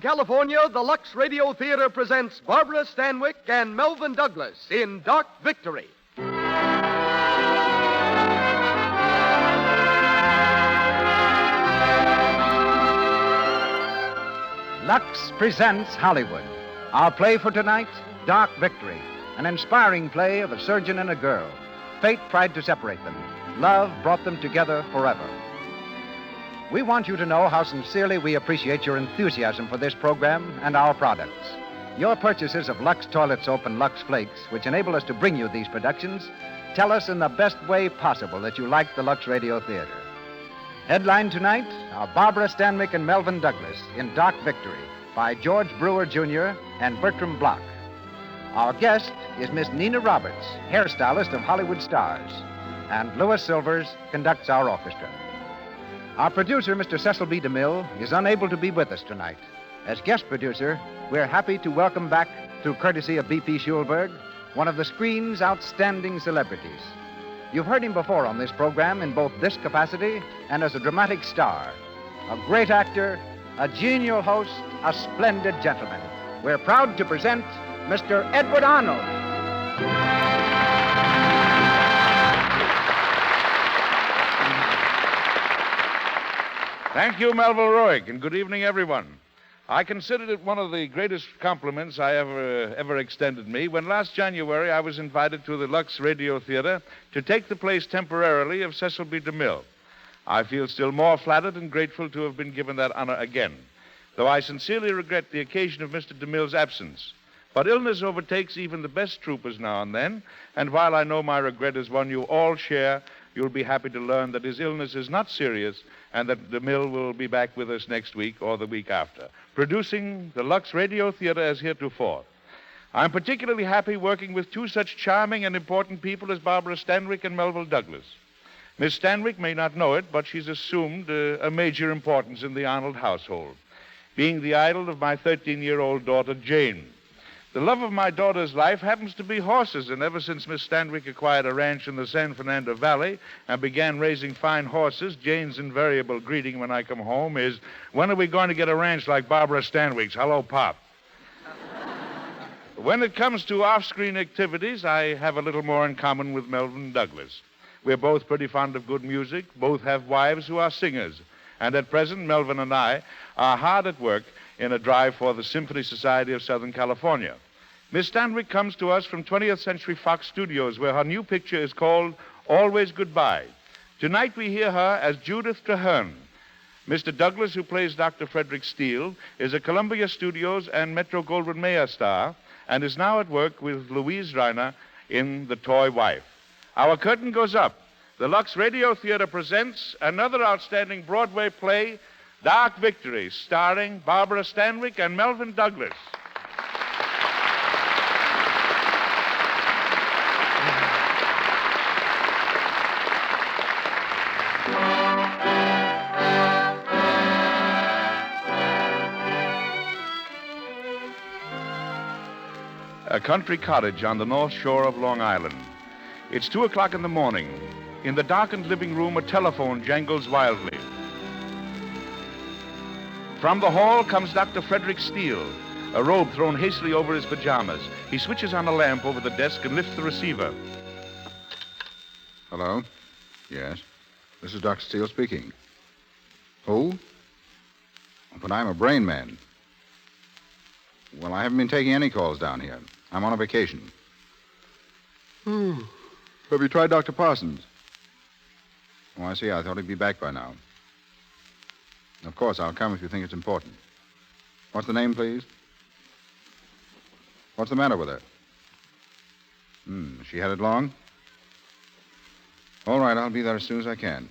California, the Lux Radio Theatre presents Barbara Stanwyck and Melvin Douglas in Dark Victory. Lux presents Hollywood. Our play for tonight, Dark Victory, an inspiring play of a surgeon and a girl. Fate tried to separate them. Love brought them together forever. We want you to know how sincerely we appreciate your enthusiasm for this program and our products. Your purchases of Lux Toilet Soap and Lux Flakes, which enable us to bring you these productions, tell us in the best way possible that you like the Lux Radio Theatre. Headline tonight are Barbara Stanwyck and Melvin Douglas in Dark Victory by George Brewer, Jr. and Bertram Bloch. Our guest is Miss Nina Roberts, hairstylist of Hollywood stars, and Louis Silvers conducts our orchestra. Our producer, Mr. Cecil B. DeMille, is unable to be with us tonight. As guest producer, we're happy to welcome back, through courtesy of B.P. Schulberg, one of the screen's outstanding celebrities. You've heard him before on this program in both this capacity and as a dramatic star. A great actor, a genial host, a splendid gentleman. We're proud to present Mr. Edward Arnold. Thank you, Melville Roig, and good evening, everyone. I considered it one of the greatest compliments I ever extended me when last January I was invited to the Lux Radio Theatre to take the place temporarily of Cecil B. DeMille. I feel still more flattered and grateful to have been given that honor again, though I sincerely regret the occasion of Mr. DeMille's absence. But illness overtakes even the best troopers now and then, and while I know my regret is one you all share, you'll be happy to learn that his illness is not serious and that DeMille will be back with us next week or the week after, producing the Lux Radio Theatre as heretofore. I'm particularly happy working with two such charming and important people as Barbara Stanwyck and Melvin Douglas. Miss Stanwyck may not know it, but she's assumed a major importance in the Arnold household, being the idol of my 13-year-old daughter, Jane. The love of my daughter's life happens to be horses, and ever since Miss Stanwyck acquired a ranch in the San Fernando Valley and began raising fine horses, Jane's invariable greeting when I come home is, "When are we going to get a ranch like Barbara Stanwyck's? Hello, Pop." When it comes to off-screen activities, I have a little more in common with Melvin Douglas. We're both pretty fond of good music, both have wives who are singers, and at present, Melvin and I are hard at work in a drive for the Symphony Society of Southern California. Miss Stanwyck comes to us from 20th Century Fox Studios, where her new picture is called Always Goodbye. Tonight we hear her as Judith Traherne. Mr. Douglas, who plays Dr. Frederick Steele, is a Columbia Studios and Metro-Goldwyn-Mayer star and is now at work with Louise Reiner in The Toy Wife. Our curtain goes up. The Lux Radio Theatre presents another outstanding Broadway play, Dark Victory, starring Barbara Stanwyck and Melvin Douglas. A country cottage on the north shore of Long Island. It's 2 o'clock in the morning. In the darkened living room, a telephone jangles wildly. From the hall comes Dr. Frederick Steele, a robe thrown hastily over his pajamas. He switches on a lamp over the desk and lifts the receiver. Hello? Yes. This is Dr. Steele speaking. Who? But I'm a brain man. Well, I haven't been taking any calls down here. I'm on a vacation. Have you tried Dr. Parsons? Oh, I see. I thought he'd be back by now. Of course, I'll come if you think it's important. What's the name, please? What's the matter with her? She had it long? All right, I'll be there as soon as I can.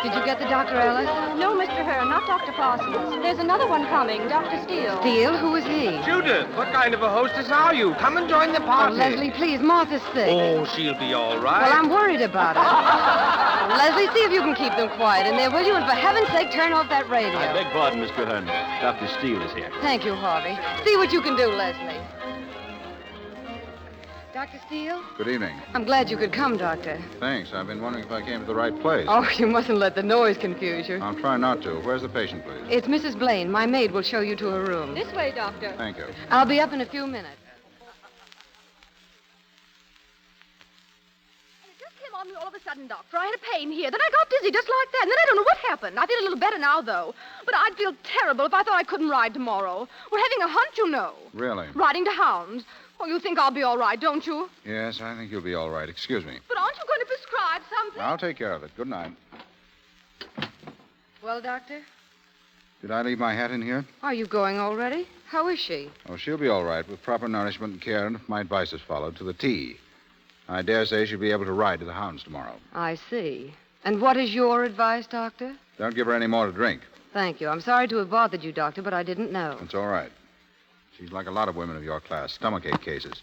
Did you get the Dr. Ellis? No, Mr. Hearn, not Dr. Parsons. There's another one coming, Dr. Steele. Steele? Who is he? Judith, what kind of a hostess are you? Come and join the Oh, party. Leslie, please. Martha's sick. Oh, she'll be all right. Well, I'm worried about her. Leslie, see if you can keep them quiet in there, will you? And for heaven's sake, turn off that radio. I beg pardon, Mr. Hearn. Dr. Steele is here. Thank you, Harvey. See what you can do, Leslie. Dr. Steele? Good evening. I'm glad you could come, Doctor. Thanks. I've been wondering if I came to the right place. Oh, you mustn't let the noise confuse you. I'll try not to. Where's the patient, please? It's Mrs. Blaine. My maid will show you to her room. This way, Doctor. Thank you. I'll be up in a few minutes. It just came on me all of a sudden, Doctor. I had a pain here. Then I got dizzy just like that. And then I don't know what happened. I feel a little better now, though. But I'd feel terrible if I thought I couldn't ride tomorrow. We're having a hunt, you know. Really? Riding to hounds. Oh, you think I'll be all right, don't you? Yes, I think you'll be all right. Excuse me. But aren't you going to prescribe something? I'll take care of it. Good night. Well, Doctor? Did I leave my hat in here? Are you going already? How is she? Oh, she'll be all right with proper nourishment and care, and if my advice is followed, to the T. I dare say she'll be able to ride to the hounds tomorrow. I see. And what is your advice, Doctor? Don't give her any more to drink. Thank you. I'm sorry to have bothered you, Doctor, but I didn't know. It's all right. She's like a lot of women of your class, stomachache cases.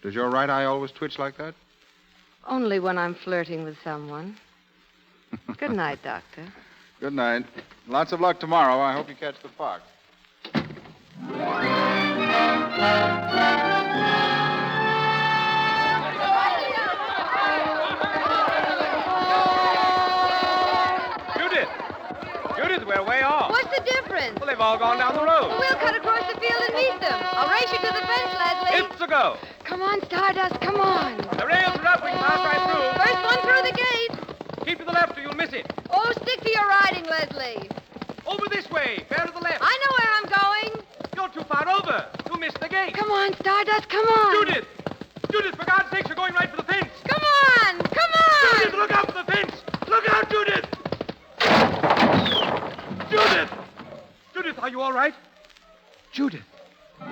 Does your right eye always twitch like that? Only when I'm flirting with someone. Good night, Doctor. Good night. Lots of luck tomorrow. I hope you catch the fox. Judith, we're way off. What's the difference? Well, they've all gone down the road. We'll cut across the field and meet them. I'll race you to the fence, Leslie. It's a go. Come on, Stardust, come on. The rails are up. We can pass right through. First one through the gate. Keep to the left or you'll miss it. Oh, stick to your riding, Leslie. Over this way. Bear to the left. I know where I'm going. You're too far over. You'll miss the gate. Come on, Stardust, come on. Judith! Judith, for God's sake, you're going right for the fence. Come on, come on. Judith, look out for the fence. Look out, Judith! Judith! Judith, are you all right? Judith. I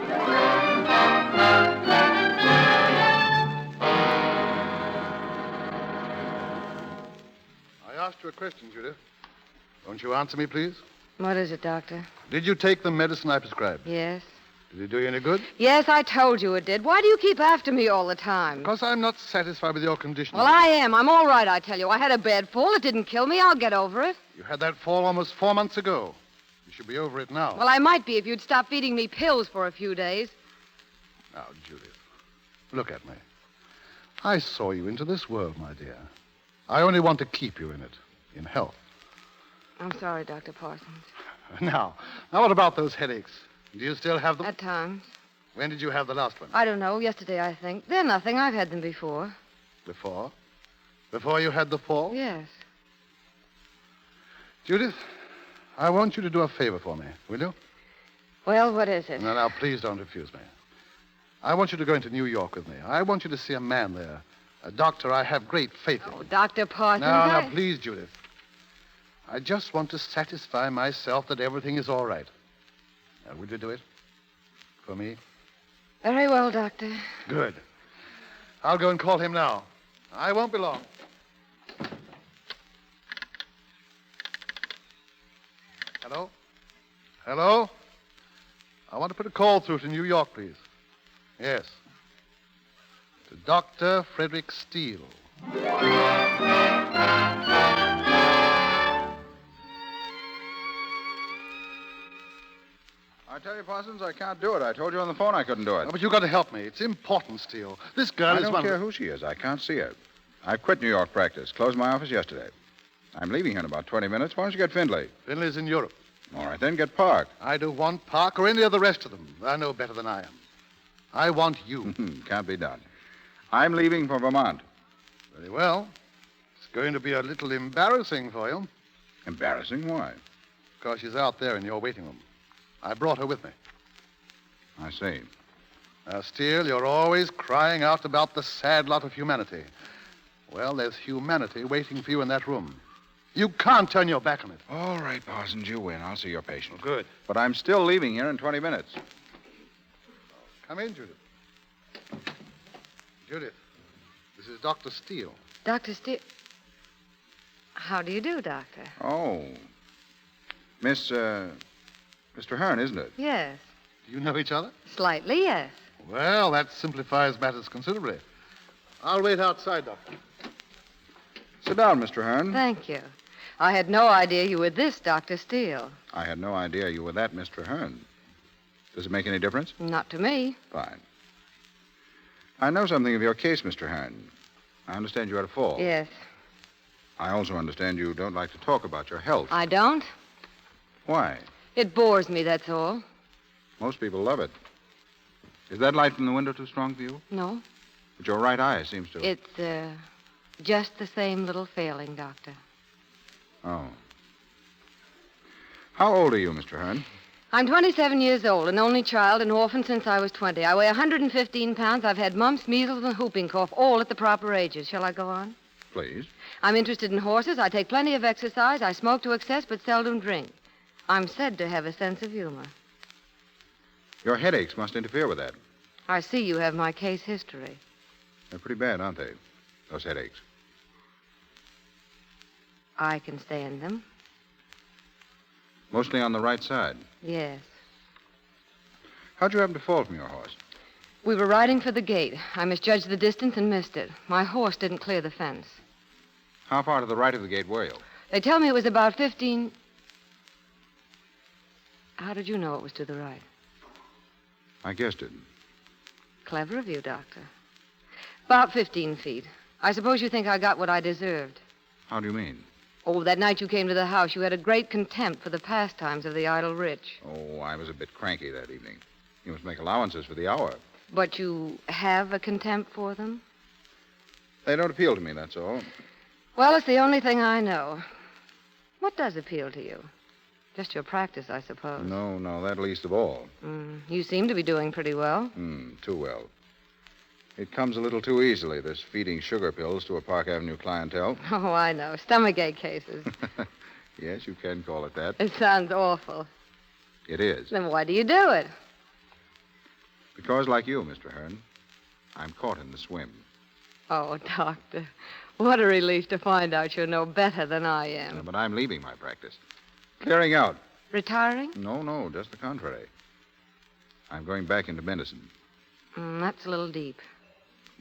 asked you a question, Judith. Won't you answer me, please? What is it, Doctor? Did you take the medicine I prescribed? Yes. Did it do you any good? Yes, I told you it did. Why do you keep after me all the time? Because I'm not satisfied with your condition. Well, I am. I'm all right, I tell you. I had a bad fall. It didn't kill me. I'll get over it. You had that fall almost 4 months ago. You should be over it now. Well, I might be if you'd stop feeding me pills for a few days. Now, Judith, look at me. I saw you into this world, my dear. I only want to keep you in it, in health. I'm sorry, Dr. Parsons. Now what about those headaches? Do you still have them? At times. When did you have the last one? I don't know. Yesterday, I think. They're nothing. I've had them before. Before? Before you had the fall? Yes. Judith, I want you to do a favor for me, will you? Well, what is it? Now, please don't refuse me. I want you to go into New York with me. I want you to see a man there, a doctor I have great faith in. Oh, Dr. Parsons. Now, please, Judith. I just want to satisfy myself that everything is all right. Now, will you do it? For me? Very well, Doctor. Good. I'll go and call him now. I won't be long. Hello? Hello? I want to put a call through to New York, please. Yes. To Dr. Frederick Steele. I tell you, Parsons, I can't do it. I told you on the phone I couldn't do it. Oh, but you've got to help me. It's important, Steele. This girl I is don't one... care who she is. I can't see her. I've quit New York practice. Closed my office yesterday. I'm leaving here in about 20 minutes. Why don't you get Findlay? Finley's in Europe. All right, then get Park. I don't want Park or any of the rest of them. I know better than I am. I want you. Can't be done. I'm leaving for Vermont. Very well. It's going to be a little embarrassing for you. Embarrassing? Why? Because she's out there in your waiting room. I brought her with me. I see. Now, Steele, you're always crying out about the sad lot of humanity. Well, there's humanity waiting for you in that room. You can't turn your back on it. All right, Parsons, you win. I'll see your patient. Oh, good. But I'm still leaving here in 20 minutes. Come in, Judith. Judith, this is Dr. Steele. Dr. Steele. How do you do, Doctor? Oh. Mr. Hearn, isn't it? Yes. Do you know each other? Slightly, yes. Well, that simplifies matters considerably. I'll wait outside, Doctor. Sit down, Mr. Hearn. Thank you. I had no idea you were this Dr. Steele. I had no idea you were that, Mr. Hearn. Does it make any difference? Not to me. Fine. I know something of your case, Mr. Hearn. I understand you had a fall. Yes. I also understand you don't like to talk about your health. I don't? Why? It bores me, that's all. Most people love it. Is that light from the window too strong for you? No. But your right eye seems to... It's, just the same little failing, Doctor. Oh. How old are you, Mr. Hearn? I'm 27 years old, an only child, an orphan since I was 20. I weigh 115 pounds. I've had mumps, measles, and whooping cough, all at the proper ages. Shall I go on? Please. I'm interested in horses. I take plenty of exercise. I smoke to excess, but seldom drink. I'm said to have a sense of humor. Your headaches must interfere with that. I see you have my case history. They're pretty bad, aren't they? Those headaches. I can stand them. Mostly on the right side. Yes. How'd you happen to fall from your horse? We were riding for the gate. I misjudged the distance and missed it. My horse didn't clear the fence. How far to the right of the gate were you? They tell me it was about 15... How did you know it was to the right? I guessed it. Clever of you, Doctor. About 15 feet. I suppose you think I got what I deserved. How do you mean? Oh, that night you came to the house, you had a great contempt for the pastimes of the idle rich. Oh, I was a bit cranky that evening. You must make allowances for the hour. But you have a contempt for them? They don't appeal to me, that's all. Well, it's the only thing I know. What does appeal to you? Just your practice, I suppose. No, that least of all. You seem to be doing pretty well. Too well. It comes a little too easily, this feeding sugar pills to a Park Avenue clientele. Oh, I know. Stomachache cases. Yes, you can call it that. It sounds awful. It is. Then why do you do it? Because, like you, Mr. Hearn, I'm caught in the swim. Oh, Doctor, what a relief to find out you're no better than I am. But I'm leaving my practice. Clearing out. Retiring? No, just the contrary. I'm going back into medicine. That's a little deep.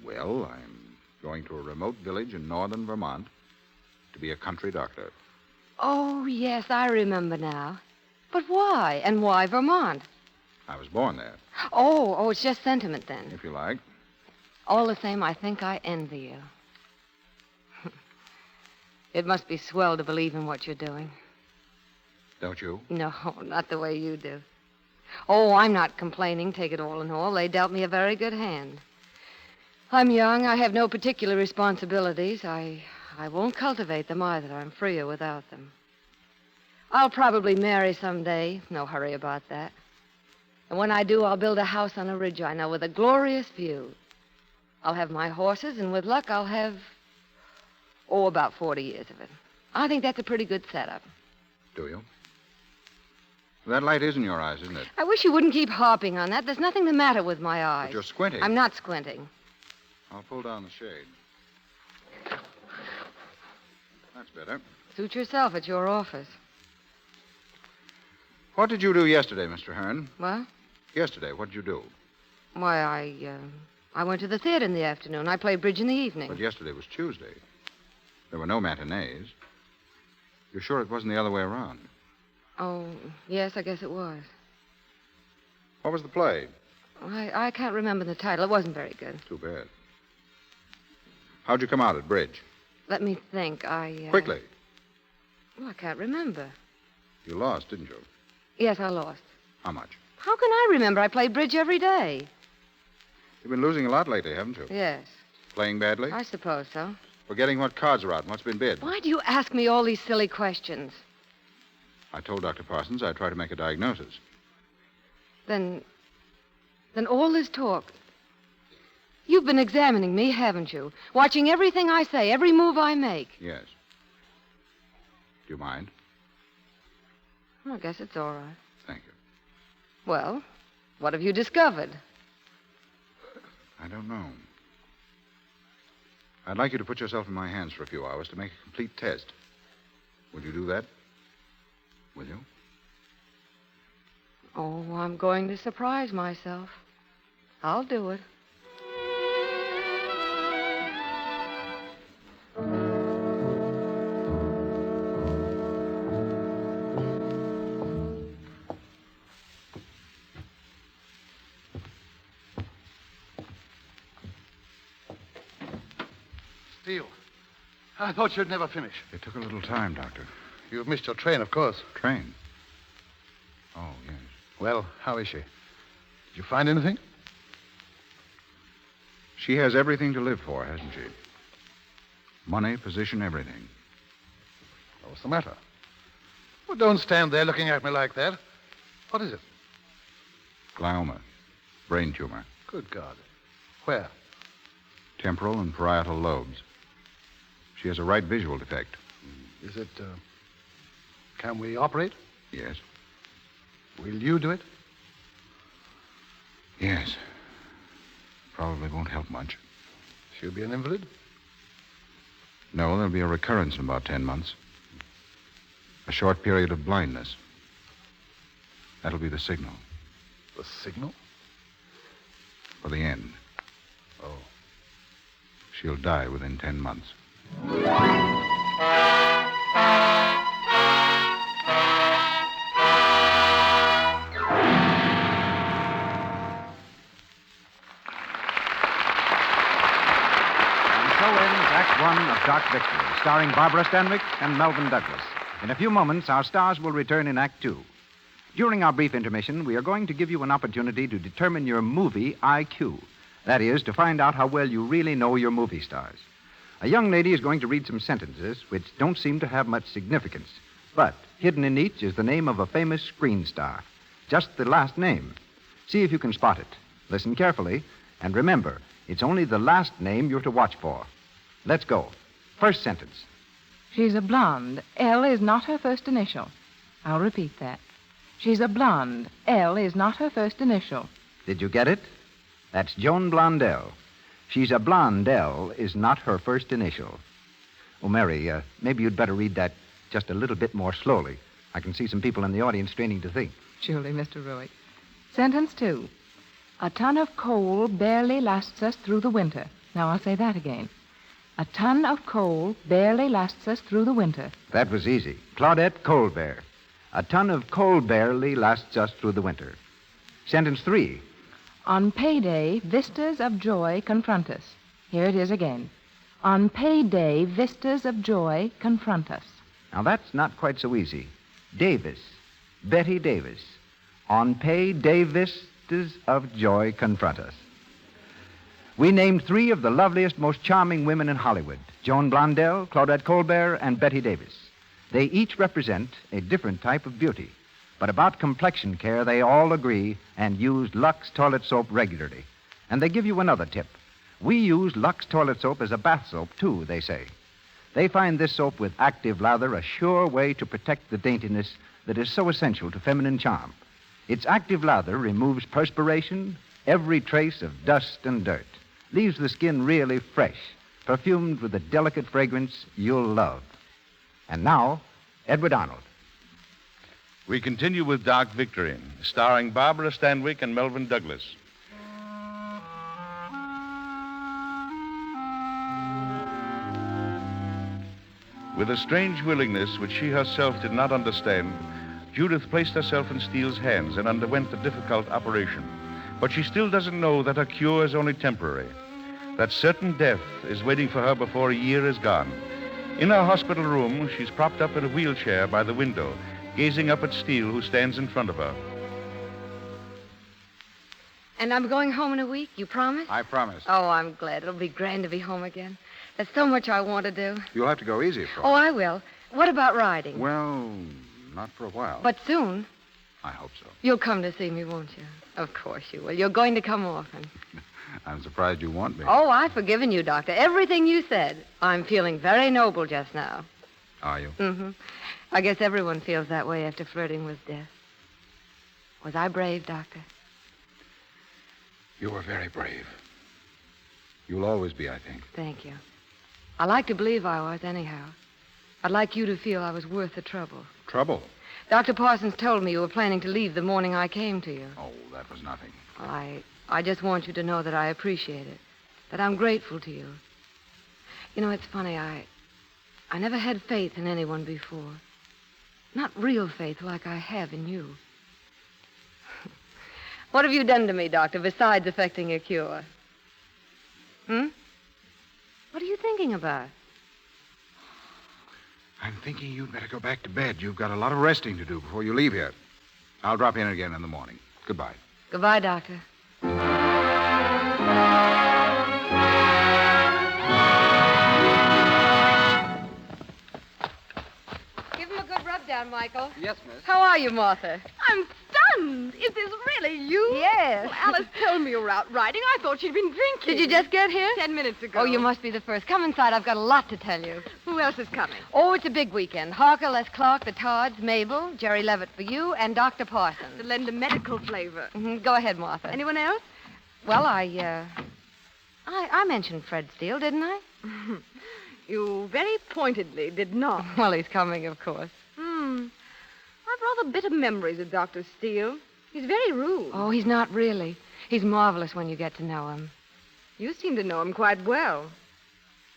Well, I'm going to a remote village in northern Vermont to be a country doctor. Oh, yes, I remember now. But why? And why Vermont? I was born there, Oh, it's just sentiment then. if you like. All the same, I think I envy you. It must be swell to believe in what you're doing. Don't you? No, not the way you do. Oh, I'm not complaining, take it all in all. They dealt me a very good hand. I'm young. I have no particular responsibilities. I won't cultivate them either. I'm freer without them. I'll probably marry someday. No hurry about that. And when I do, I'll build a house on a ridge I know with a glorious view. I'll have my horses, and with luck, I'll have, about 40 years of it. I think that's a pretty good setup. Do you? That light is in your eyes, isn't it? I wish you wouldn't keep harping on that. There's nothing the matter with my eyes. But you're squinting. I'm not squinting. I'll pull down the shade. That's better. Suit yourself at your office. What did you do yesterday, Mr. Hearn? What? Yesterday, what did you do? Why, I went to the theater in the afternoon. I played bridge in the evening. But yesterday was Tuesday. There were no matinees. You're sure it wasn't the other way around? Oh, yes, I guess it was. What was the play? I can't remember the title. It wasn't very good. Too bad. How'd you come out at bridge? Let me think. Quickly. Well, I can't remember. You lost, didn't you? Yes, I lost. How much? How can I remember? I play bridge every day. You've been losing a lot lately, haven't you? Yes. Playing badly? I suppose so. Forgetting what cards are out and what's been bid. Why do you ask me all these silly questions? I told Dr. Parsons I'd try to make a diagnosis. Then all this talk... You've been examining me, haven't you? Watching everything I say, every move I make. Yes. Do you mind? Well, I guess it's all right. Thank you. Well, what have you discovered? I don't know. I'd like you to put yourself in my hands for a few hours to make a complete test. Would you do that? Will you? Oh, I'm going to surprise myself. I'll do it. Steele, I thought you'd never finish. It took a little time, Doctor. You've missed your train, of course. Train? Oh, yes. Well, how is she? Did you find anything? She has everything to live for, hasn't she? Money, position, everything. What's the matter? Well, don't stand there looking at me like that. What is it? Glioma. Brain tumor. Good God. Where? Temporal and parietal lobes. She has a right visual defect. Is it, can we operate? Yes. Will you do it? Yes. Probably won't help much. She'll be an invalid? No, there'll be a recurrence in about 10 months. A short period of blindness. That'll be the signal. The signal? For the end. Oh. She'll die within 10 months. Act One of Dark Victory, starring Barbara Stanwyck and Melvin Douglas. In a few moments, our stars will return in Act Two. During our brief intermission, we are going to give you an opportunity to determine your movie IQ. That is, to find out how well you really know your movie stars. A young lady is going to read some sentences which don't seem to have much significance, but hidden in each is the name of a famous screen star. Just the last name. See if you can spot it. Listen carefully, and remember, it's only the last name you're to watch for. Let's go. First sentence. She's a blonde. L is not her first initial. I'll repeat that. She's a blonde. L is not her first initial. Did you get it? That's Joan Blondell. She's a blonde. L is not her first initial. Oh, Mary, maybe you'd better read that just a little bit more slowly. I can see some people in the audience straining to think. Surely, Mr. Ruick. Sentence 2. A ton of coal barely lasts us through the winter. Now, I'll say that again. A ton of coal barely lasts us through the winter. That was easy. Claudette Colbert. A ton of coal barely lasts us through the winter. Sentence 3. On payday, vistas of joy confront us. Here it is again. On payday, vistas of joy confront us. Now, that's not quite so easy. Davis. Bette Davis. On payday, vistas of joy confront us. We named 3 of the loveliest, most charming women in Hollywood. Joan Blondell, Claudette Colbert, and Bette Davis. They each represent a different type of beauty. But about complexion care, they all agree and use Lux toilet soap regularly. And they give you another tip. We use Lux toilet soap as a bath soap, too, they say. They find this soap with active lather a sure way to protect the daintiness that is so essential to feminine charm. Its active lather removes perspiration, every trace of dust and dirt, leaves the skin really fresh, perfumed with a delicate fragrance you'll love. And now, Edward Arnold. We continue with Dark Victory, starring Barbara Stanwyck and Melvin Douglas. With a strange willingness which she herself did not understand, Judith placed herself in Steele's hands and underwent the difficult operation. But she still doesn't know that her cure is only temporary, that certain death is waiting for her before a year is gone. In her hospital room, she's propped up in a wheelchair by the window, gazing up at Steele, who stands in front of her. And I'm going home in a week, you promise? I promise. Oh, I'm glad. It'll be grand to be home again. There's so much I want to do. You'll have to go easy, Frost. Oh, I will. What about riding? Well, not for a while. But soon. I hope so. You'll come to see me, won't you? Of course you will. You're going to come often. I'm surprised you want me. Oh, I've forgiven you, Doctor. Everything you said. I'm feeling very noble just now. Are you? Mm-hmm. I guess everyone feels that way after flirting with death. Was I brave, Doctor? You were very brave. You'll always be, I think. Thank you. I like to believe I was, anyhow. I'd like you to feel I was worth the trouble. Trouble? Dr. Parsons told me you were planning to leave the morning I came to you. Oh, that was nothing. Well, I just want you to know that I appreciate it, that I'm grateful to you. You know, it's funny, I never had faith in anyone before. Not real faith like I have in you. What have you done to me, Doctor, besides effecting a cure? What are you thinking about? I'm thinking you'd better go back to bed. You've got a lot of resting to do before you leave here. I'll drop in again in the morning. Goodbye. Goodbye, Doctor. Give him a good rub down, Michael. Yes, miss. How are you, Martha? I'm stunned. Is this really you? Yes. Well, Alice told me you were out riding. I thought she'd been drinking. Did you just get here? 10 minutes ago. Oh, you must be the first. Come inside. I've got a lot to tell you. Who else is coming? Oh, it's a big weekend. Harker, Les Clark, the Todds, Mabel, Jerry Levitt for you, and Dr. To Parsons. lend a medical flavor. Go ahead, Martha. Anyone else? Well, I mentioned Fred Steele, didn't I? You very pointedly did not. Well, he's coming, of course. I've rather bitter memories of Dr. Steele. He's very rude. Oh, he's not really. He's marvelous when you get to know him. You seem to know him quite well.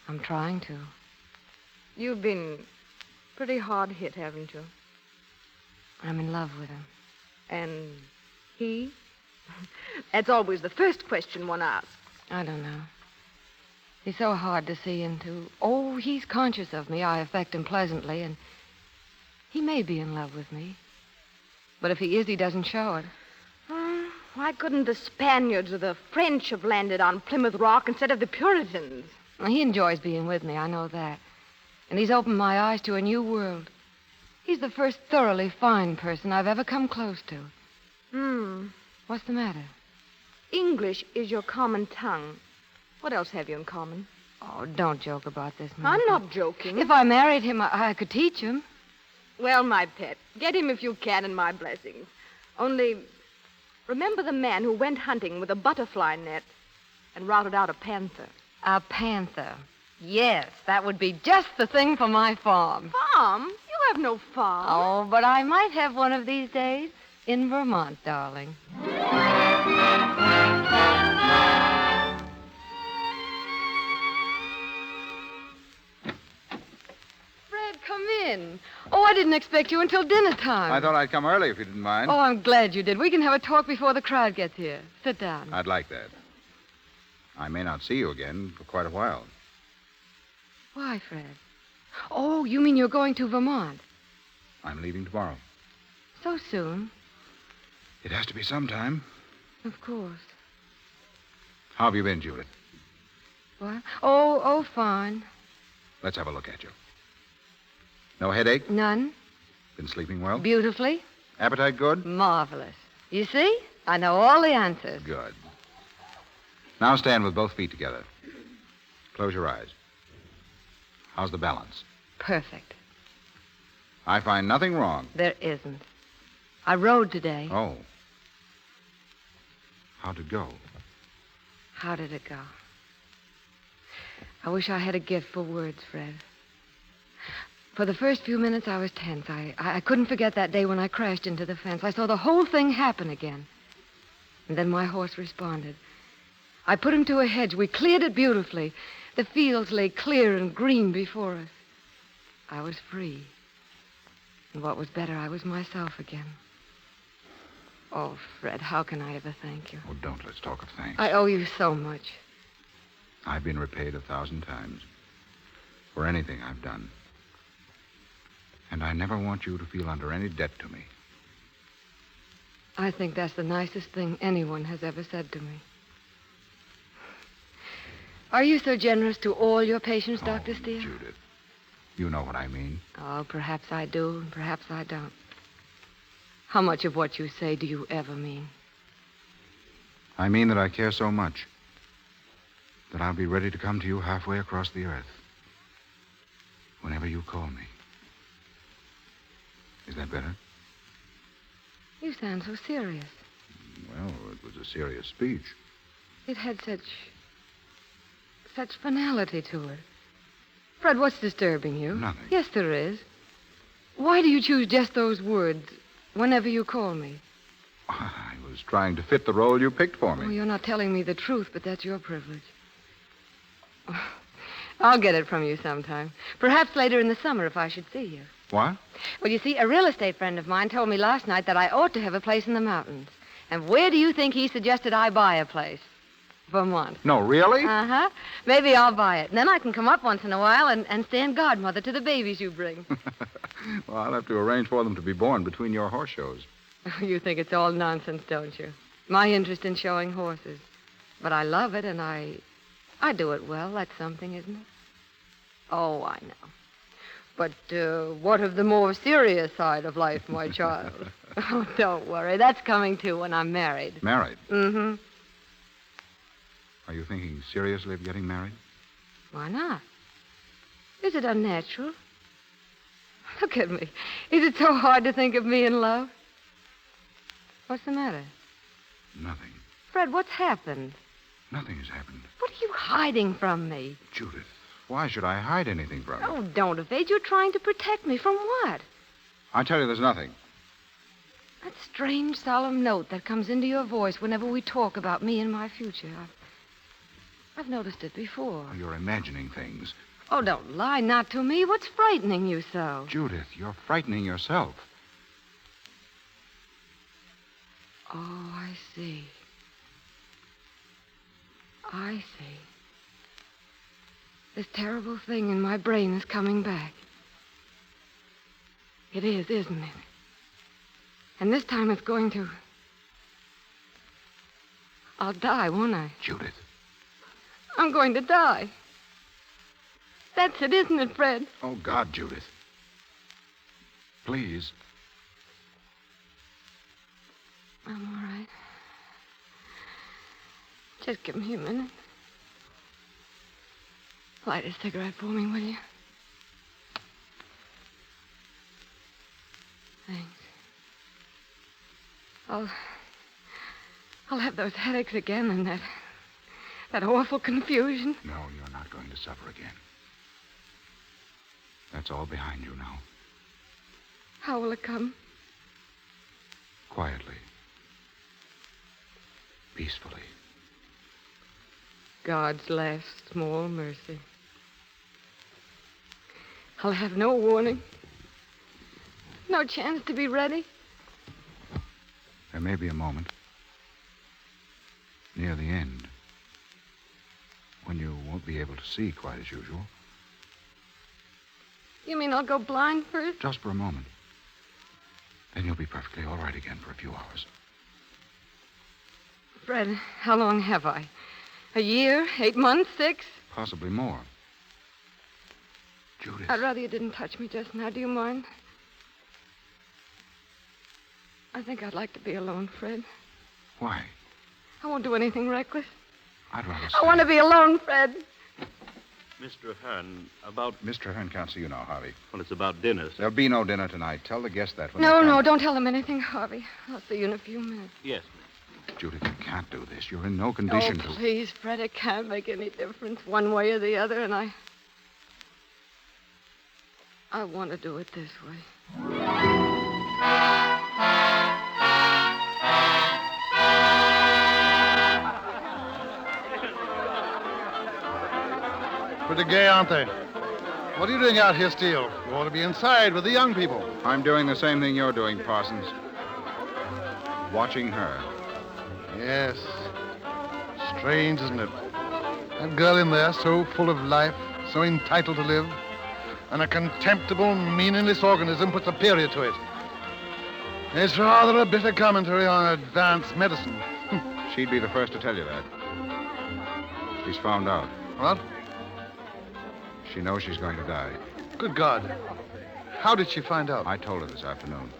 I'm trying to. You've been pretty hard hit, haven't you? I'm in love with him. And he? That's always the first question one asks. I don't know. He's so hard to see into. Oh, he's conscious of me. I affect him pleasantly, and he may be in love with me. But if he is, he doesn't show it. Why couldn't the Spaniards or the French have landed on Plymouth Rock instead of the Puritans? Well, he enjoys being with me, I know that. And he's opened my eyes to a new world. He's the first thoroughly fine person I've ever come close to. What's the matter? English is your common tongue. What else have you in common? Oh, don't joke about this, Martha. I'm not joking. If I married him, I could teach him. Well, my pet, get him if you can, and my blessings. Only, remember the man who went hunting with a butterfly net and routed out a panther. A panther. Yes, that would be just the thing for my farm. Farm? You have no farm. Oh, but I might have one of these days in Vermont, darling. Fred, come in. Oh, I didn't expect you until dinner time. I thought I'd come early if you didn't mind. Oh, I'm glad you did. We can have a talk before the crowd gets here. Sit down. I'd like that. I may not see you again for quite a while. Why, Fred? Oh, you mean you're going to Vermont? I'm leaving tomorrow. So soon? It has to be sometime. Of course. How have you been, Judith? What? Oh, fine. Let's have a look at you. No headache? None. Been sleeping well? Beautifully. Appetite good? Marvelous. You see? I know all the answers. Good. Now stand with both feet together. Close your eyes. How's the balance? Perfect. I find nothing wrong. There isn't. I rode today. Oh. How'd it go? How did it go? I wish I had a gift for words, Fred. For the first few minutes, I was tense. I couldn't forget that day when I crashed into the fence. I saw the whole thing happen again. And then my horse responded. I put him to a hedge. We cleared it beautifully. The fields lay clear and green before us. I was free. And what was better, I was myself again. Oh, Fred, how can I ever thank you? Oh, don't let's talk of thanks. I owe you so much. I've been repaid 1,000 times for anything I've done. And I never want you to feel under any debt to me. I think that's the nicest thing anyone has ever said to me. Are you so generous to all your patients, Dr. Steele? Judith, you know what I mean. Oh, perhaps I do, and perhaps I don't. How much of what you say do you ever mean? I mean that I care so much that I'll be ready to come to you halfway across the earth whenever you call me. Is that better? You sound so serious. Well, it was a serious speech. It had such finality to it. Fred, what's disturbing you? Nothing. Yes, there is. Why do you choose just those words whenever you call me? I was trying to fit the role you picked for me. Oh, you're not telling me the truth, but that's your privilege. Oh, I'll get it from you sometime. Perhaps later in the summer if I should see you. What? Well, you see, a real estate friend of mine told me last night that I ought to have a place in the mountains. And where do you think he suggested I buy a place? Vermont. No, really? Uh-huh. Maybe I'll buy it. And then I can come up once in a while and stand godmother to the babies you bring. Well, I'll have to arrange for them to be born between your horse shows. You think it's all nonsense, don't you? My interest in showing horses. But I love it, and I do it well. That's something, isn't it? Oh, I know. But what of the more serious side of life, my child? Oh, don't worry. That's coming, too, when I'm married. Married? Mm-hmm. Are you thinking seriously of getting married? Why not? Is it unnatural? Look at me. Is it so hard to think of me in love? What's the matter? Nothing. Fred, what's happened? Nothing has happened. What are you hiding from me? Judith, why should I hide anything from you? Oh, don't evade. You're trying to protect me from what? I tell you, there's nothing. That strange, solemn note that comes into your voice whenever we talk about me and my future. I've noticed it before. You're imagining things. Oh, don't lie, not to me. What's frightening you so? Judith, you're frightening yourself. Oh, I see. I see. This terrible thing in my brain is coming back. It is, isn't it? And this time it's going to... I'll die, won't I? Judith. I'm going to die. That's it, isn't it, Fred? Oh, God, Judith. Please. I'm all right. Just give me a minute. Light a cigarette for me, will you? Thanks. I'll have those headaches again and that awful confusion. No, you're not going to suffer again. That's all behind you now. How will it come? Quietly. Peacefully. God's last small mercy. I'll have no warning. No chance to be ready. There may be a moment. Near the end. When you won't be able to see quite as usual. You mean I'll go blind first? Just for a moment. Then you'll be perfectly all right again for a few hours. Fred, how long have I? A year? 8 months? 6? Possibly more. Judith. I'd rather you didn't touch me just now. Do you mind? I think I'd like to be alone, Fred. Why? I won't do anything reckless. I'd rather I want to be alone, Fred. Mr. Hearn, about... Mr. Hearn can't see you now, Harvey. Well, it's about dinner, sir. There'll be no dinner tonight. Tell the guests that when they No, come. no, don't tell them anything, Harvey. I'll see you in a few minutes. Yes, Judith, you can't do this. You're in no condition to... Oh, please, Fred, it can't make any difference one way or the other, and I want to do it this way. Pretty gay, aren't they? What are you doing out here, Steele? You ought to be inside with the young people. I'm doing the same thing you're doing, Parsons. Watching her. Yes. Strange, isn't it? That girl in there, so full of life, so entitled to live, and a contemptible, meaningless organism puts a period to it. It's rather a bitter commentary on advanced medicine. She'd be the first to tell you that. She's found out. What? She knows she's going to die. Good God. How did she find out? I told her this afternoon.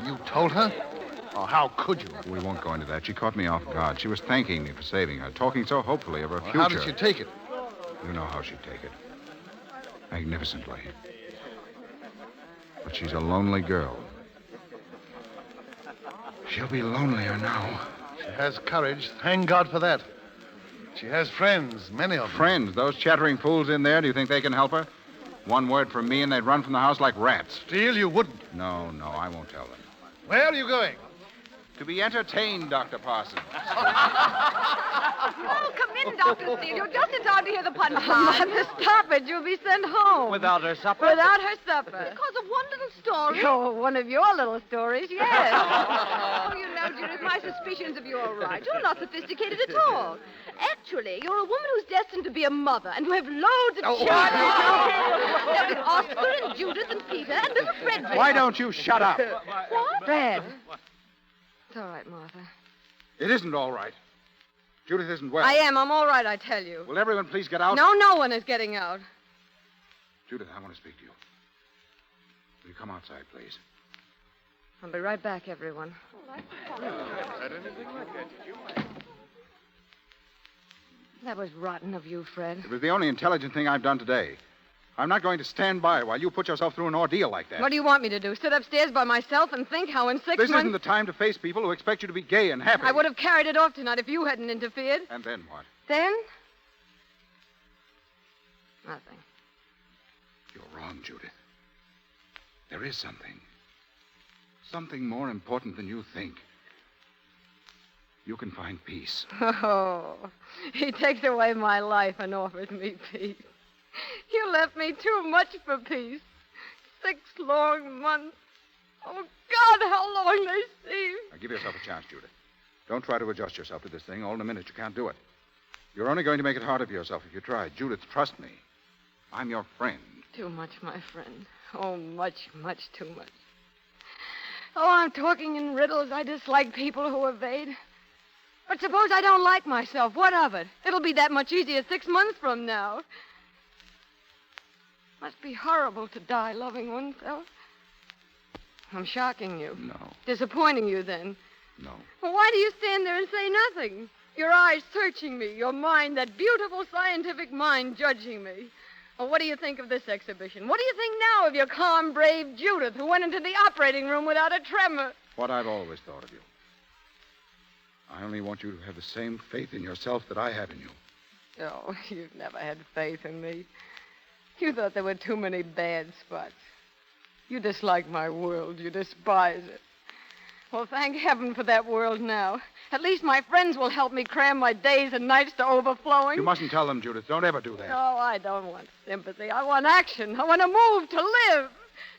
You told her? Oh, how could you? We won't go into that. She caught me off guard. She was thanking me for saving her, talking so hopefully of her future. How did she take it? You know how she'd take it. Magnificently. But she's a lonely girl. She'll be lonelier now. She has courage. Thank God for that. She has friends, many of them. Friends? Those chattering fools in there, do you think they can help her? One word from me and they'd run from the house like rats. Steele, you wouldn't. No, I won't tell them. Where are you going? To be entertained, Dr. Parsons. Oh, come in, Dr. Steele. You're just in time to hear the punchline. Mother, stop it. You'll be sent home. Without her supper? Without her supper. Because of one little story. Oh, one of your little stories, yes. Oh, you know, Judith, my suspicions of you are right. You're not sophisticated at all. Actually, you're a woman who's destined to be a mother and to have loads of children. There is Oscar and Judith and Peter and little Frederick. Why don't you shut up? What? Fred. It's all right, Martha. It isn't all right. Judith isn't well. I am. I'm all right, I tell you. Will everyone please get out? No one is getting out. Judith, I want to speak to you. Will you come outside, please? I'll be right back, everyone. That was rotten of you, Fred. It was the only intelligent thing I've done today. I'm not going to stand by while you put yourself through an ordeal like that. What do you want me to do? Sit upstairs by myself and think how in 6 This months... isn't the time to face people who expect you to be gay and happy. I would have carried it off tonight if you hadn't interfered. And then what? Then? Nothing. You're wrong, Judith. There is something. Something more important than you think. You can find peace. Oh, he takes away my life and offers me peace. You left me too much for peace. 6 long months. Oh, God, how long they seem. Now, give yourself a chance, Judith. Don't try to adjust yourself to this thing. All in a minute, you can't do it. You're only going to make it harder for yourself if you try. Judith, trust me. I'm your friend. Too much, my friend. Oh, much, much too much. Oh, I'm talking in riddles. I dislike people who evade. But suppose I don't like myself. What of it? It'll be that much easier 6 months from now. Must be horrible to die loving oneself. I'm shocking you. No. Disappointing you, then. No. Well, why do you stand there and say nothing? Your eyes searching me, your mind, that beautiful scientific mind judging me. Well, what do you think of this exhibition? What do you think now of your calm, brave Judith who went into the operating room without a tremor? What I've always thought of you. I only want you to have the same faith in yourself that I have in you. Oh, you've never had faith in me. You thought there were too many bad spots. You dislike my world. You despise it. Well, thank heaven for that world now. At least my friends will help me cram my days and nights to overflowing. You mustn't tell them, Judith. Don't ever do that. No, I don't want sympathy. I want action. I want to move, to live.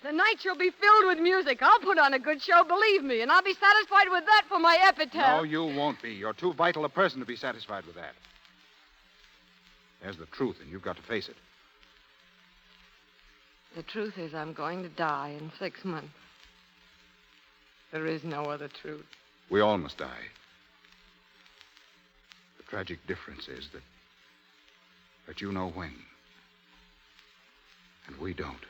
The night shall be filled with music. I'll put on a good show, believe me, and I'll be satisfied with that for my epitaph. No, you won't be. You're too vital a person to be satisfied with that. There's the truth, and you've got to face it. The truth is I'm going to die in 6 months. There is no other truth. We all must die. The tragic difference is that you know when. And we don't.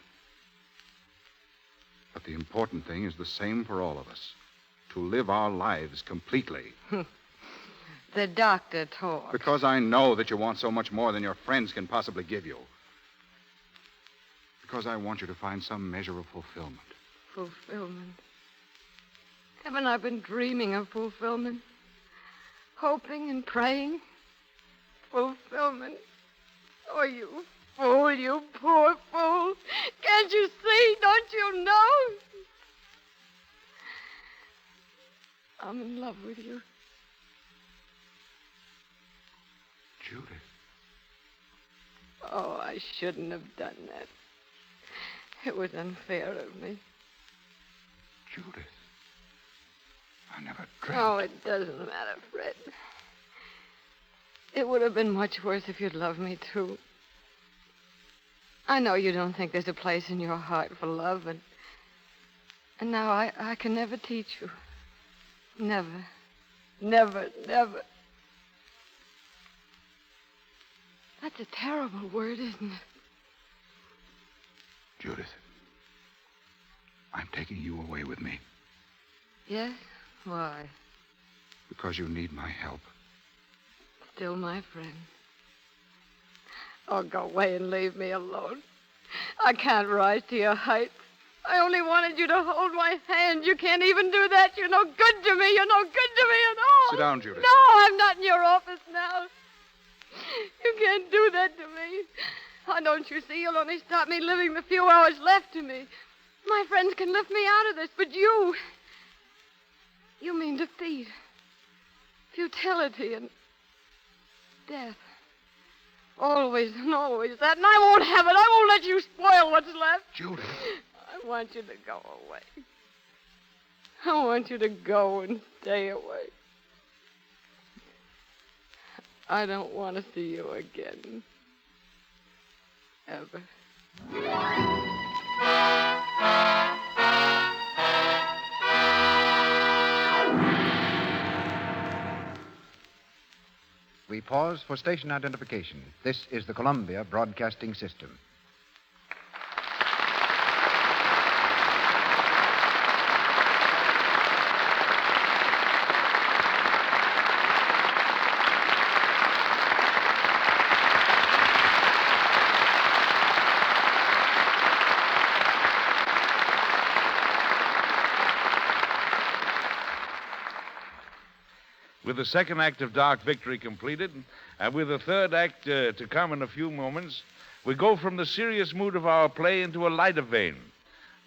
But the important thing is the same for all of us. To live our lives completely. The doctor talks. Because I know that you want so much more than your friends can possibly give you. Because I want you to find some measure of fulfillment. Fulfillment. Haven't I been dreaming of fulfillment? Hoping and praying? Fulfillment. Oh, you fool, you poor fool. Can't you see? Don't you know? I'm in love with you. Judith. Oh, I shouldn't have done that. It was unfair of me. Judith. I never dreamt. Oh, it doesn't matter, Fred. It would have been much worse if you'd loved me, too. I know you don't think there's a place in your heart for love, and now I can never teach you. Never. Never, never. That's a terrible word, isn't it? Judith, I'm taking you away with me. Yes? Why? Because you need my help. Still my friend. Oh, go away and leave me alone. I can't rise to your height. I only wanted you to hold my hand. You can't even do that. You're no good to me. You're no good to me at all. Sit down, Judith. No, I'm not in your office now. You can't do that to me. Oh, don't you see? You'll only stop me living the few hours left to me. My friends can lift me out of this, but you mean defeat, futility, and death. Always and always that, and I won't have it. I won't let you spoil what's left. Judy. I want you to go away. I want you to go and stay away. I don't want to see you again. Ever. We pause for station identification. This is the Columbia Broadcasting System. With the second act of Dark Victory completed, and with the third act to come in a few moments, we go from the serious mood of our play into a lighter vein.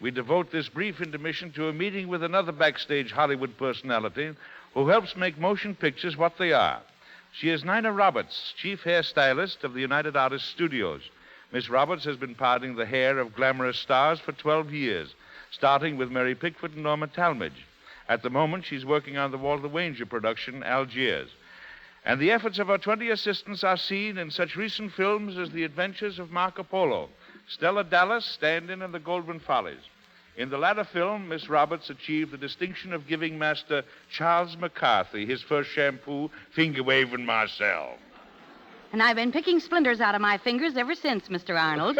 We devote this brief intermission to a meeting with another backstage Hollywood personality who helps make motion pictures what they are. She is Nina Roberts, chief hairstylist of the United Artists Studios. Miss Roberts has been parting the hair of glamorous stars for 12 years, starting with Mary Pickford and Norma Talmadge. At the moment, she's working on the Walter Wanger production, Algiers. And the efforts of her 20 assistants are seen in such recent films as The Adventures of Marco Polo, Stella Dallas, Stand-In, and The Goldwyn Follies. In the latter film, Miss Roberts achieved the distinction of giving Master Charles McCarthy his first shampoo, Finger Waving Marcel. And I've been picking splinters out of my fingers ever since, Mr. Arnold.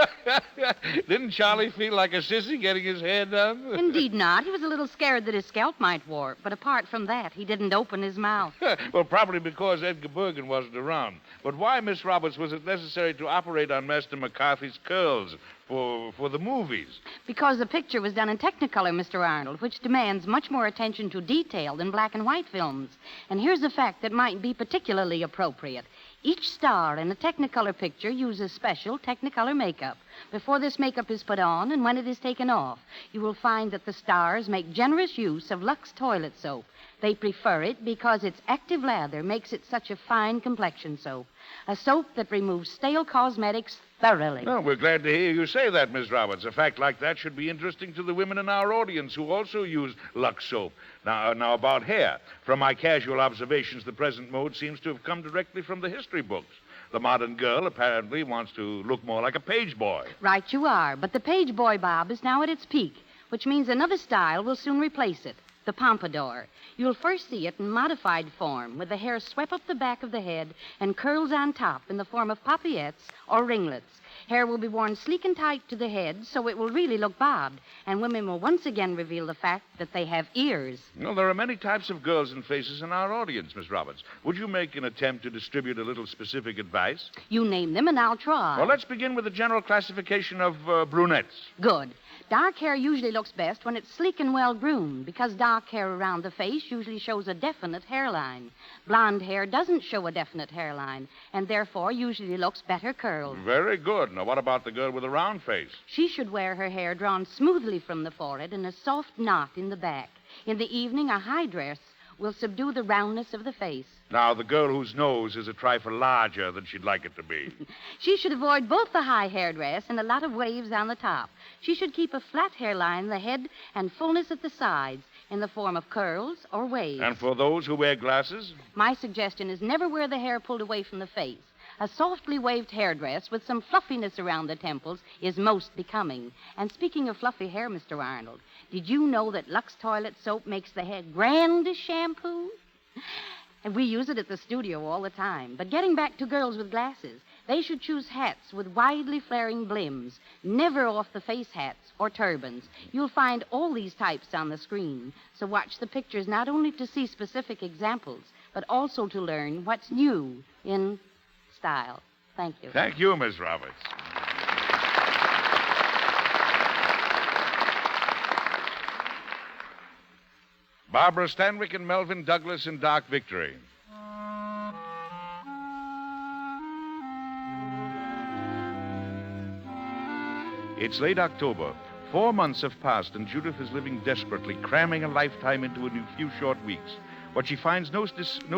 Didn't Charlie feel like a sissy getting his hair done? Indeed not. He was a little scared that his scalp might warp, but apart from that, he didn't open his mouth. Well, probably because Edgar Bergen wasn't around. But why, Miss Roberts, was it necessary to operate on Master McCarthy's curls for the movies? Because the picture was done in Technicolor, Mr. Arnold, which demands much more attention to detail than black and white films. And here's a fact that might be particularly appropriate. Each star in a Technicolor picture uses special Technicolor makeup. Before this makeup is put on and when it is taken off, you will find that the stars make generous use of Lux toilet soap. They prefer it because its active lather makes it such a fine complexion soap. A soap that removes stale cosmetics thoroughly. Well, we're glad to hear you say that, Miss Roberts. A fact like that should be interesting to the women in our audience who also use Lux soap. Now about hair. From my casual observations, the present mode seems to have come directly from the history books. The modern girl apparently wants to look more like a page boy. Right you are, but the page boy bob is now at its peak, which means another style will soon replace it, the pompadour. You'll first see it in modified form, with the hair swept up the back of the head and curls on top in the form of paillettes or ringlets. Hair will be worn sleek and tight to the head, so it will really look bobbed, and women will once again reveal the fact that they have ears. Well, there are many types of girls and faces in our audience, Miss Roberts. Would you make an attempt to distribute a little specific advice? You name them, and I'll try. Well, let's begin with the general classification of brunettes. Good. Dark hair usually looks best when it's sleek and well-groomed, because dark hair around the face usually shows a definite hairline. Blonde hair doesn't show a definite hairline, and therefore usually looks better curled. Very good. Now, what about the girl with a round face? She should wear her hair drawn smoothly from the forehead and a soft knot in the back. In the evening, a high dress will subdue the roundness of the face. Now, the girl whose nose is a trifle larger than she'd like it to be. She should avoid both the high hairdress and a lot of waves on the top. She should keep a flat hairline in the head and fullness at the sides in the form of curls or waves. And for those who wear glasses? My suggestion is never wear the hair pulled away from the face. A softly waved hairdress with some fluffiness around the temples is most becoming. And speaking of fluffy hair, Mr. Arnold, did you know that Lux toilet soap makes the head grand as shampoo? And we use it at the studio all the time. But getting back to girls with glasses, they should choose hats with widely flaring brims, never off-the-face hats or turbans. You'll find all these types on the screen. So watch the pictures not only to see specific examples, but also to learn what's new in style. Thank you. Thank you, Miss Roberts. Barbara Stanwyck and Melvin Douglas in Dark Victory. It's late October. 4 months have passed, and Judith is living desperately, cramming a lifetime into a few short weeks. but she finds no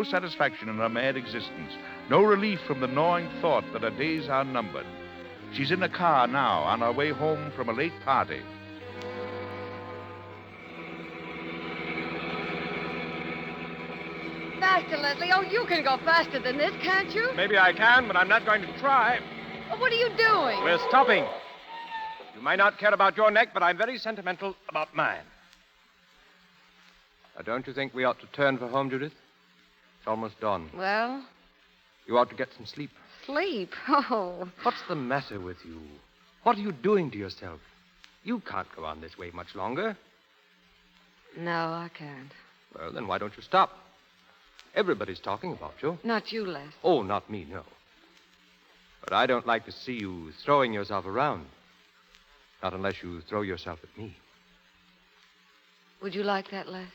satisfaction in her mad existence, no relief from the gnawing thought that her days are numbered. She's in a car now, on her way home from a late party. Faster, Leslie. Oh, you can go faster than this, can't you? Maybe I can, but I'm not going to try. Well, what are you doing? We're stopping. You might not care about your neck, but I'm very sentimental about mine. Now, don't you think we ought to turn for home, Judith? It's almost dawn. Well? You ought to get some sleep. Sleep? Oh. What's the matter with you? What are you doing to yourself? You can't go on this way much longer. No, I can't. Well, then why don't you stop? Everybody's talking about you. Not you, Les. Oh, not me, no. But I don't like to see you throwing yourself around. Not unless you throw yourself at me. Would you like that, Les?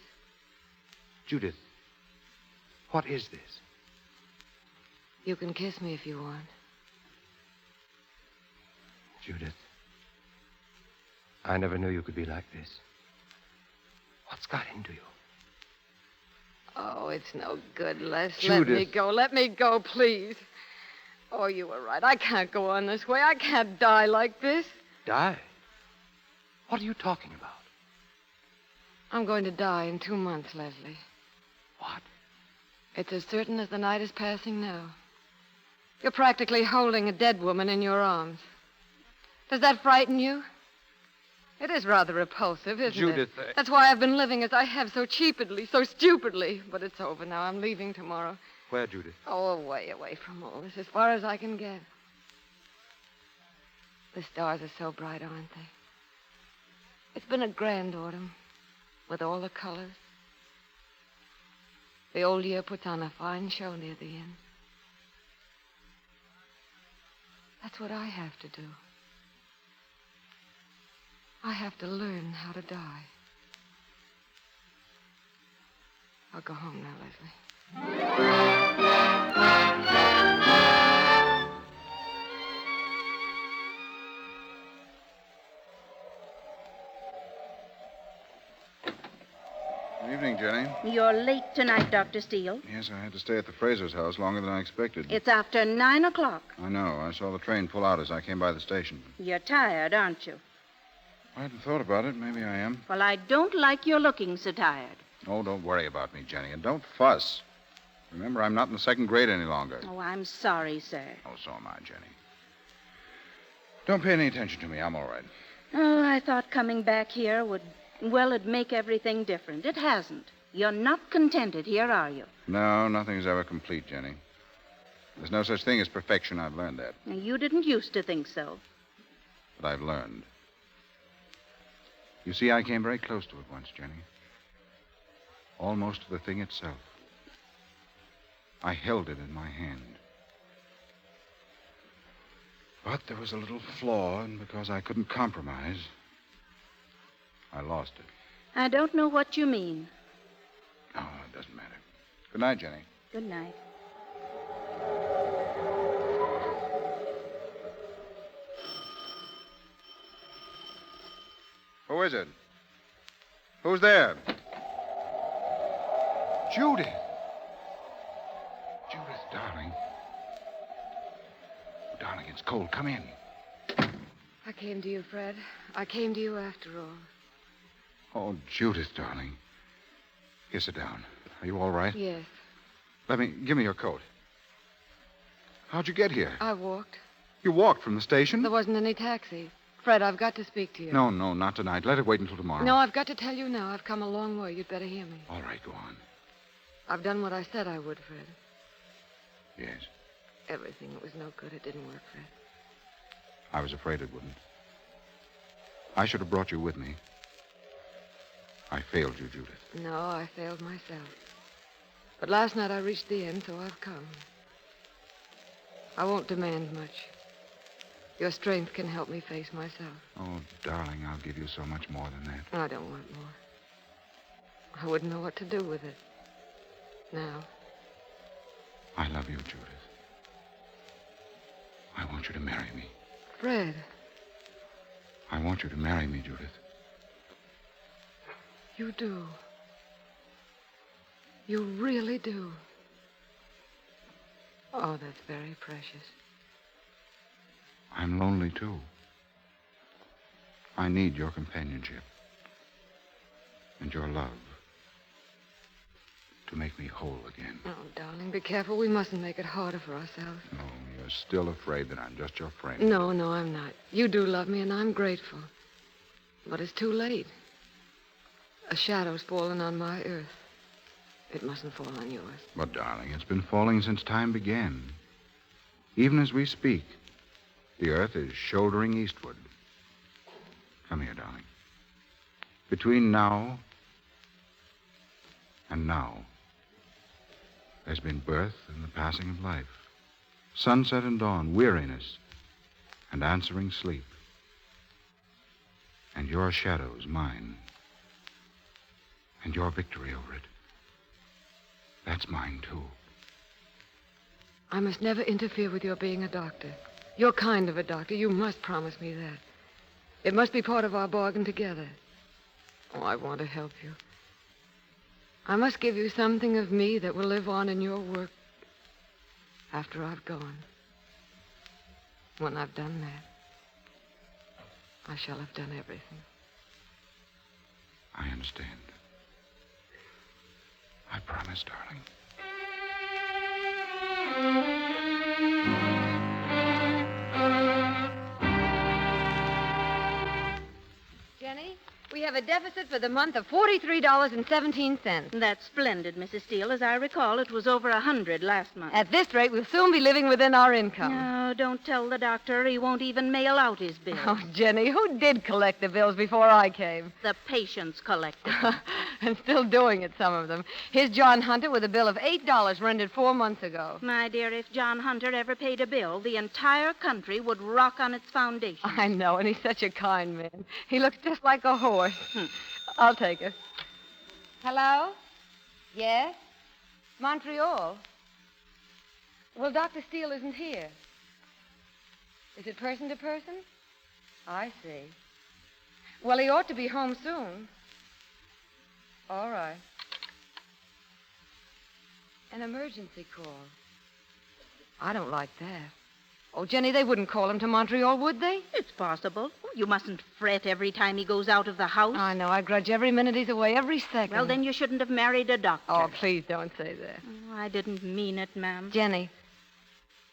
Judith, what is this? You can kiss me if you want. Judith, I never knew you could be like this. What's got into you? Oh, it's no good, Les. Judith. Let me go. Let me go, please. Oh, you were right. I can't go on this way. I can't die like this. Die? What are you talking about? I'm going to die in 2 months, Leslie. What? It's as certain as the night is passing now. You're practically holding a dead woman in your arms. Does that frighten you? It is rather repulsive, isn't Judith, it? That's why I've been living as I have, so cheaply, so stupidly. But it's over now. I'm leaving tomorrow. Where, Judith? Oh, away from all this, as far as I can get. The stars are so bright, aren't they? It's been a grand autumn, with all the colors. The old year puts on a fine show near the end. That's what I have to do. I have to learn how to die. I'll go home now, Leslie. Good evening, Jenny. You're late tonight, Dr. Steele. Yes, I had to stay at the Fraser's house longer than I expected. It's after 9 o'clock. I know. I saw the train pull out as I came by the station. You're tired, aren't you? I hadn't thought about it. Maybe I am. Well, I don't like your looking so tired. Oh, don't worry about me, Jenny, and don't fuss. Remember, I'm not in the second grade any longer. Oh, I'm sorry, sir. Oh, so am I, Jenny. Don't pay any attention to me. I'm all right. Oh, I thought coming back here it'd make everything different. It hasn't. You're not contented here, are you? No, nothing's ever complete, Jenny. There's no such thing as perfection. I've learned that. You didn't used to think so. But I've learned. You see, I came very close to it once, Jenny. Almost to the thing itself. I held it in my hand. But there was a little flaw, and because I couldn't compromise, I lost it. I don't know what you mean. Oh, it doesn't matter. Good night, Jenny. Good night. Who is it? Who's there? Judith. Judith, darling. Oh, darling, it's cold. Come in. I came to you, Fred. I came to you after all. Oh, Judith, darling. Here, sit down. Are you all right? Yes. Give me your coat. How'd you get here? I walked. You walked from the station? There wasn't any taxi. Fred, I've got to speak to you. No, not tonight. Let it wait until tomorrow. No, I've got to tell you now. I've come a long way. You'd better hear me. All right, go on. I've done what I said I would, Fred. Yes. Everything. It was no good. It didn't work, Fred. I was afraid it wouldn't. I should have brought you with me. I failed you, Judith. No, I failed myself. But last night I reached the end, so I've come. I won't demand much. Your strength can help me face myself. Oh, darling, I'll give you so much more than that. I don't want more. I wouldn't know what to do with it. Now. I love you, Judith. I want you to marry me. Fred. I want you to marry me, Judith. You do. You really do. Oh, that's very precious. I'm lonely, too. I need your companionship and your love to make me whole again. Oh, darling, be careful. We mustn't make it harder for ourselves. No, you're still afraid that I'm just your friend. No, I'm not. You do love me, and I'm grateful. But it's too late. A shadow's fallen on my earth. It mustn't fall on yours. But, darling, it's been falling since time began. Even as we speak, the earth is shouldering eastward. Come here, darling. Between now and now, there's been birth and the passing of life, sunset and dawn, weariness and answering sleep. And your shadow is mine. And your victory over it, that's mine, too. I must never interfere with your being a doctor. Your kind of a doctor. You must promise me that. It must be part of our bargain together. Oh, I want to help you. I must give you something of me that will live on in your work after I've gone. When I've done that, I shall have done everything. I understand. I promise, darling. Jenny, we have a deficit for the month of $43.17. That's splendid, Mrs. Steele. As I recall, it was over 100 last month. At this rate, we'll soon be living within our income. No, don't tell the doctor. He won't even mail out his bills. Oh, Jenny, who did collect the bills before I came? The patients collected. And still doing it, some of them. Here's John Hunter with a bill of $8 rendered 4 months ago. My dear, if John Hunter ever paid a bill, the entire country would rock on its foundation. I know, and he's such a kind man. He looks just like a horse. I'll take it. Hello? Yes? Montreal? Well, Dr. Steele isn't here. Is it person to person? I see. Well, he ought to be home soon. All right. An emergency call. I don't like that. Oh, Jenny, they wouldn't call him to Montreal, would they? It's possible. You mustn't fret every time he goes out of the house. I know. I grudge every minute he's away, every second. Well, then you shouldn't have married a doctor. Oh, please don't say that. Oh, I didn't mean it, ma'am. Jenny,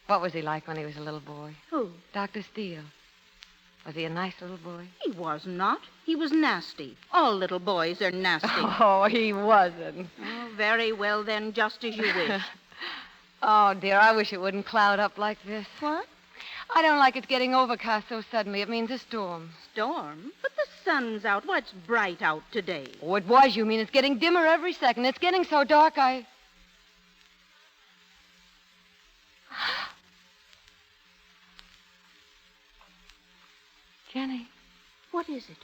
what was he like when he was a little boy? Who? Dr. Steele. Was he a nice little boy? He was not. He was nasty. All little boys are nasty. Oh, he wasn't. Oh, very well, then, just as you wish. Oh, dear, I wish it wouldn't cloud up like this. What? I don't like it getting overcast so suddenly. It means a storm. Storm? But the sun's out. Why, it's bright out today. Oh, it was, you mean. It's getting dimmer every second. It's getting so dark, Jenny. What is it?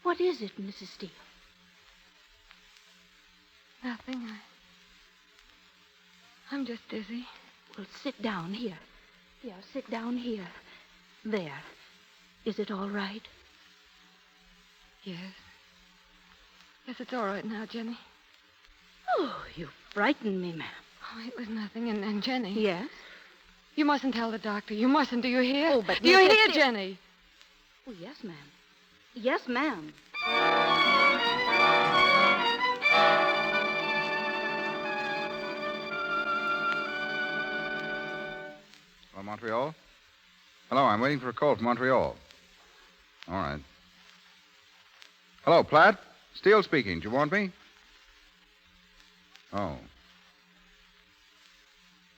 What is it, Mrs. Steele? Nothing. I'm just dizzy. Well, sit down here. Yeah, sit down here. There. Is it all right? Yes. Yes, it's all right now, Jenny. Oh, you frightened me, ma'am. Oh, it was nothing. And Jenny. Yes? You mustn't tell the doctor. You mustn't. Do you hear? Oh, but do you Mrs. hear, Steele... Jenny? Oh, yes, ma'am. Yes, ma'am. Hello, Montreal? Hello, I'm waiting for a call from Montreal. All right. Hello, Platt? Steele speaking. Do you want me? Oh.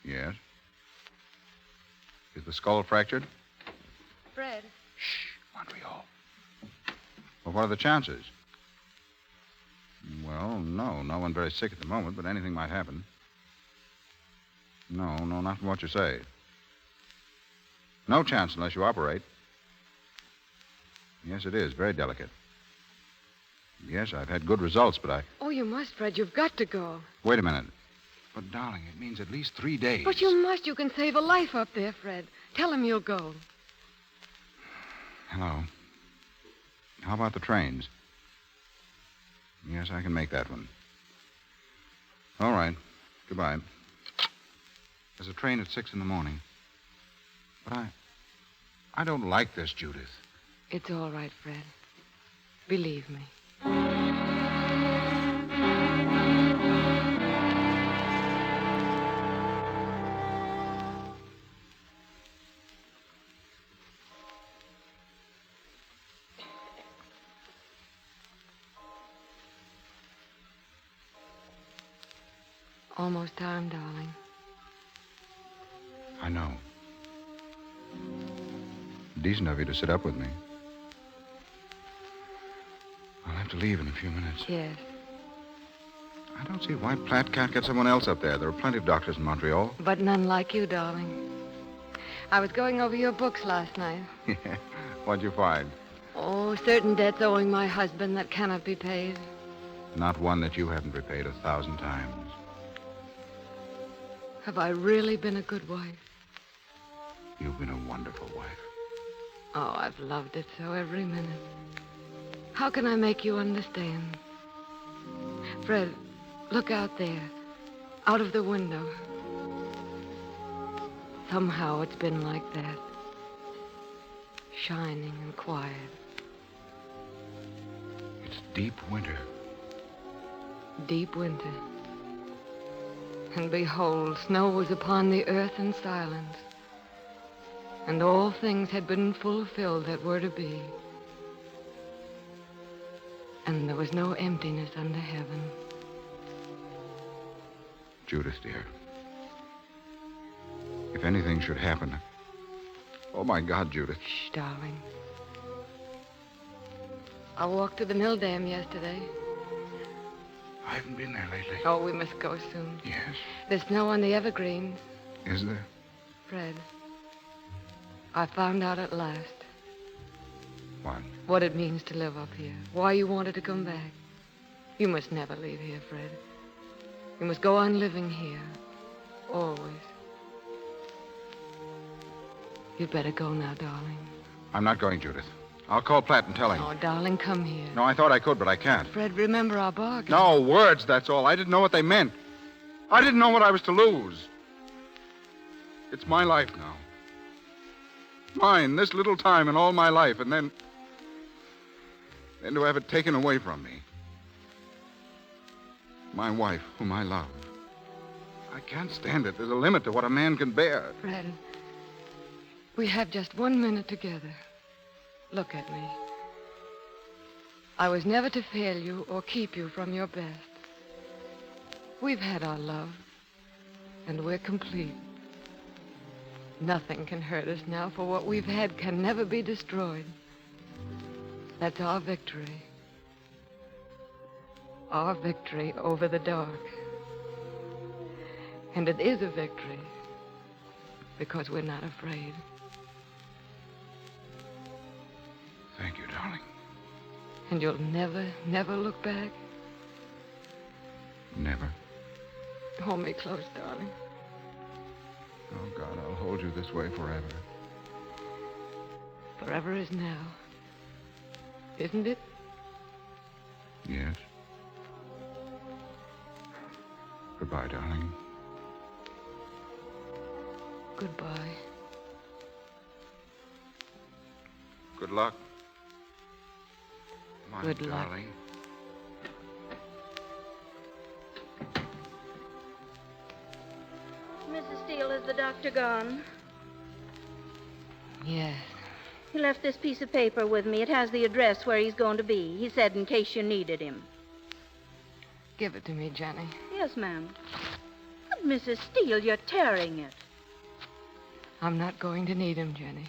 Yes. Is the skull fractured? Fred. Shh, Montreal. Well, what are the chances? Well, no one very sick at the moment, but anything might happen. No, not from what you say. No chance unless you operate. Yes, it is. Very delicate. Yes, I've had good results, but I... Oh, you must, Fred. You've got to go. Wait a minute. But, darling, it means at least 3 days. But you must. You can save a life up there, Fred. Tell him you'll go. Hello. How about the trains? Yes, I can make that one. All right. Goodbye. There's a train at 6 in the morning. But I don't like this, Judith. It's all right, Fred. Believe me. Almost time, darling. I know. Decent of you to sit up with me. I'll have to leave in a few minutes. Yes. I don't see why Platt can't get someone else up there. There are plenty of doctors in Montreal. But none like you, darling. I was going over your books last night. Yeah. What'd you find? Oh, certain debts owing my husband that cannot be paid. Not one that you haven't repaid 1,000 times. Have I really been a good wife? You've been a wonderful wife. Oh, I've loved it so every minute. How can I make you understand? Fred, look out there. Out of the window. Somehow it's been like that. Shining and quiet. It's deep winter. Deep winter. And behold, snow was upon the earth in silence. And all things had been fulfilled that were to be. And there was no emptiness under heaven. Judith, dear. If anything should happen... Oh, my God, Judith. Shh, darling. I walked to the mill dam yesterday. I haven't been there lately. Oh, we must go soon. Yes. There's snow on the evergreens. Is there? Fred, I found out at last. What? What it means to live up here. Why you wanted to come back. You must never leave here, Fred. You must go on living here. Always. You'd better go now, darling. I'm not going, Judith. I'll call Platt and tell him. Oh, darling, come here. No, I thought I could, but I can't. Fred, remember our bargain. No, words, that's all. I didn't know what they meant. I didn't know what I was to lose. It's my life now. Mine, this little time in all my life, and then to have it taken away from me. My wife, whom I love. I can't stand it. There's a limit to what a man can bear. Fred, we have just 1 minute together. Look at me. I was never to fail you or keep you from your best. We've had our love, and we're complete. Nothing can hurt us now, for what we've had can never be destroyed. That's our victory. Our victory over the dark. And it is a victory because we're not afraid. Thank you, darling. And you'll never, never look back? Never. Hold me close, darling. Oh, God, I'll hold you this way forever. Forever is now. Isn't it? Yes. Goodbye, darling. Goodbye. Good luck. My Good luck. darling. Mrs. Steele, is the doctor gone? Yes. He left this piece of paper with me. It has the address where he's going to be. He said in case you needed him. Give it to me, Jenny. Yes, ma'am. But, Mrs. Steele, you're tearing it. I'm not going to need him, Jenny.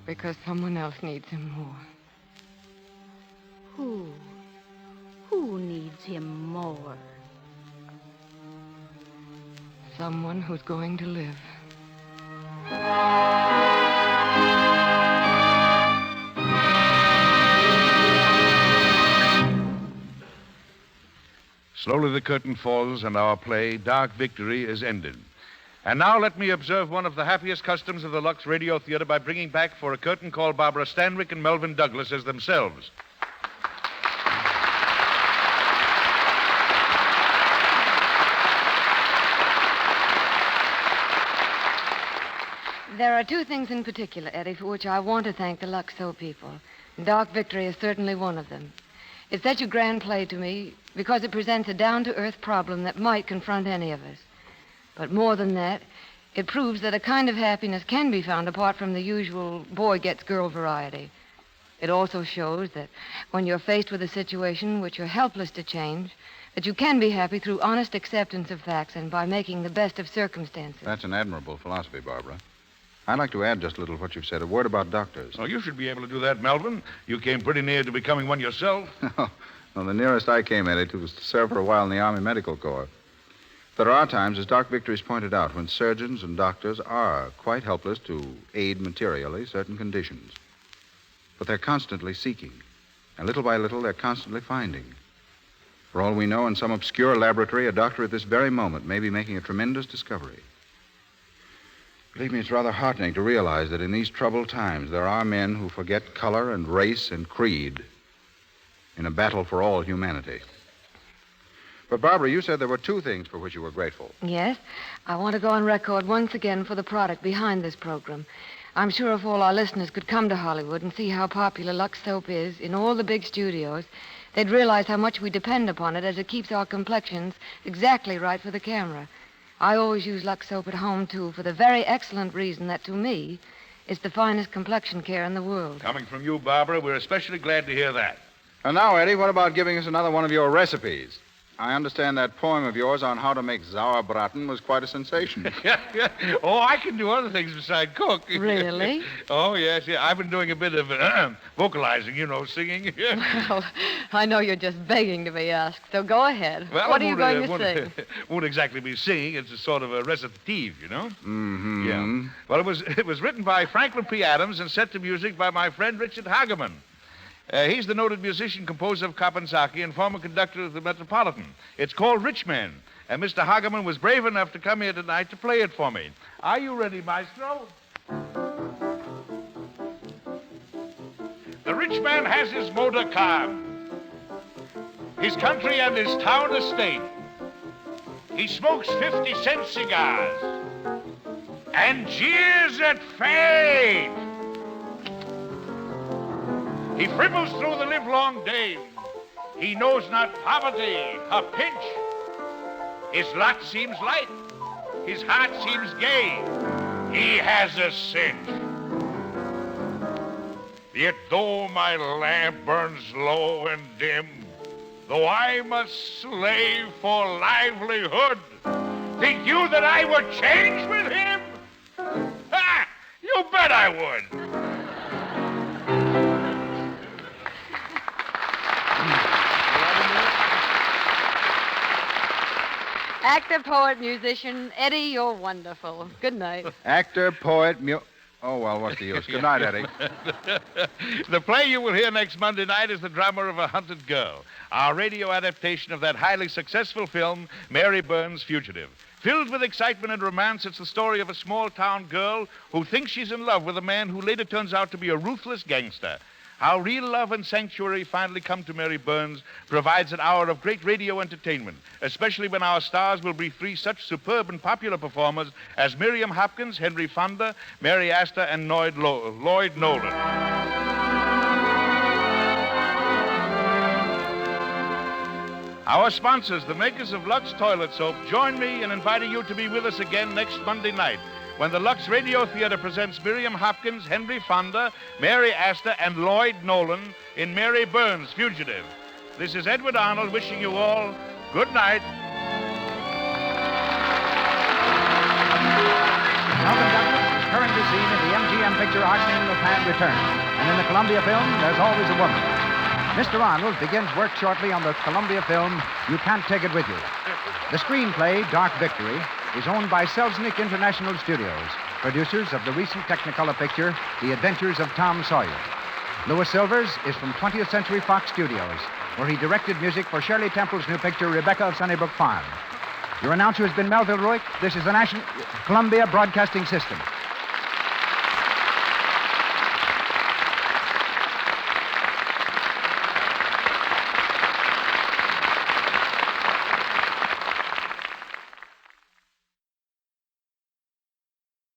Because someone else needs him more. Who? Who needs him more? Someone who's going to live. Slowly the curtain falls and our play, Dark Victory, is ended. And now let me observe one of the happiest customs of the Lux Radio Theatre by bringing back for a curtain call Barbara Stanwyck and Melvin Douglas as themselves. There are two things in particular, Eddie, for which I want to thank the Lux Soap people. Dark Victory is certainly one of them. It's such a grand play to me because it presents a down-to-earth problem that might confront any of us. But more than that, it proves that a kind of happiness can be found apart from the usual boy-gets-girl variety. It also shows that when you're faced with a situation which you're helpless to change, that you can be happy through honest acceptance of facts and by making the best of circumstances. That's an admirable philosophy, Barbara. I'd like to add just a little to what you've said. A word about doctors. Oh, you should be able to do that, Melvin. You came pretty near to becoming one yourself. Well, the nearest I came, Eddie, was to serve for a while in the Army Medical Corps. There are times, as Dark Victory's pointed out, when surgeons and doctors are quite helpless to aid materially certain conditions. But they're constantly seeking, and little by little, they're constantly finding. For all we know, in some obscure laboratory, a doctor at this very moment may be making a tremendous discovery. Believe me, it's rather heartening to realize that in these troubled times, there are men who forget color and race and creed in a battle for all humanity. But, Barbara, you said there were two things for which you were grateful. Yes. I want to go on record once again for the product behind this program. I'm sure if all our listeners could come to Hollywood and see how popular Lux Soap is in all the big studios, they'd realize how much we depend upon it as it keeps our complexions exactly right for the camera. I always use Lux Soap at home, too, for the very excellent reason that, to me, it's the finest complexion care in the world. Coming from you, Barbara, we're especially glad to hear that. And now, Eddie, what about giving us another one of your recipes? I understand that poem of yours on how to make sauerbraten was quite a sensation. Yeah. Oh, I can do other things besides cook. Really? Oh, yes. I've been doing a bit of vocalizing, singing. Well, I know you're just begging to be asked, so go ahead. Well, what are you going to sing? Won't exactly be singing. It's a sort of a recitative, Mm-hmm. Yeah. Well, it was written by Franklin P. Adams and set to music by my friend Richard Hageman. He's the noted musician, composer of Kapensaki, and former conductor of the Metropolitan. It's called Rich Man, and Mr. Hageman was brave enough to come here tonight to play it for me. Are you ready, maestro? The rich man has his motor car, his country and his town estate. He smokes 50-cent cigars and jeers at fate. He frivels through the livelong day. He knows not poverty, a pinch. His lot seems light. His heart seems gay. He has a cinch. Yet though my lamp burns low and dim, though I must slave for livelihood, think you that I would change with him? Ha! You bet I would. Actor, poet, musician, Eddie, you're wonderful. Good night. Actor, poet, Oh, well, what's the use? Good night, Eddie. The play you will hear next Monday night is The Drummer of a Hunted Girl, our radio adaptation of that highly successful film, Mary Burns' Fugitive. Filled with excitement and romance, it's the story of a small-town girl who thinks she's in love with a man who later turns out to be a ruthless gangster. How real love and sanctuary finally come to Mary Burns provides an hour of great radio entertainment, especially when our stars will be three such superb and popular performers as Miriam Hopkins, Henry Fonda, Mary Astor, and Lloyd Nolan. Our sponsors, the makers of Lux Toilet Soap, join me in inviting you to be with us again next Monday night when the Lux Radio Theatre presents Miriam Hopkins, Henry Fonda, Mary Astor, and Lloyd Nolan in Mary Burns' Fugitive. This is Edward Arnold wishing you all good night. Melvin Douglas is currently seen in the MGM picture Arsene Lupin Returns. And in the Columbia film, There's Always a Woman. Mr. Arnold begins work shortly on the Columbia film You Can't Take It With You. The screenplay, Dark Victory, is owned by Selznick International Studios, producers of the recent Technicolor picture, The Adventures of Tom Sawyer. Louis Silvers is from 20th Century Fox Studios, where he directed music for Shirley Temple's new picture, Rebecca of Sunnybrook Farm. Your announcer has been Melvin Douglas. This is the Columbia Broadcasting System.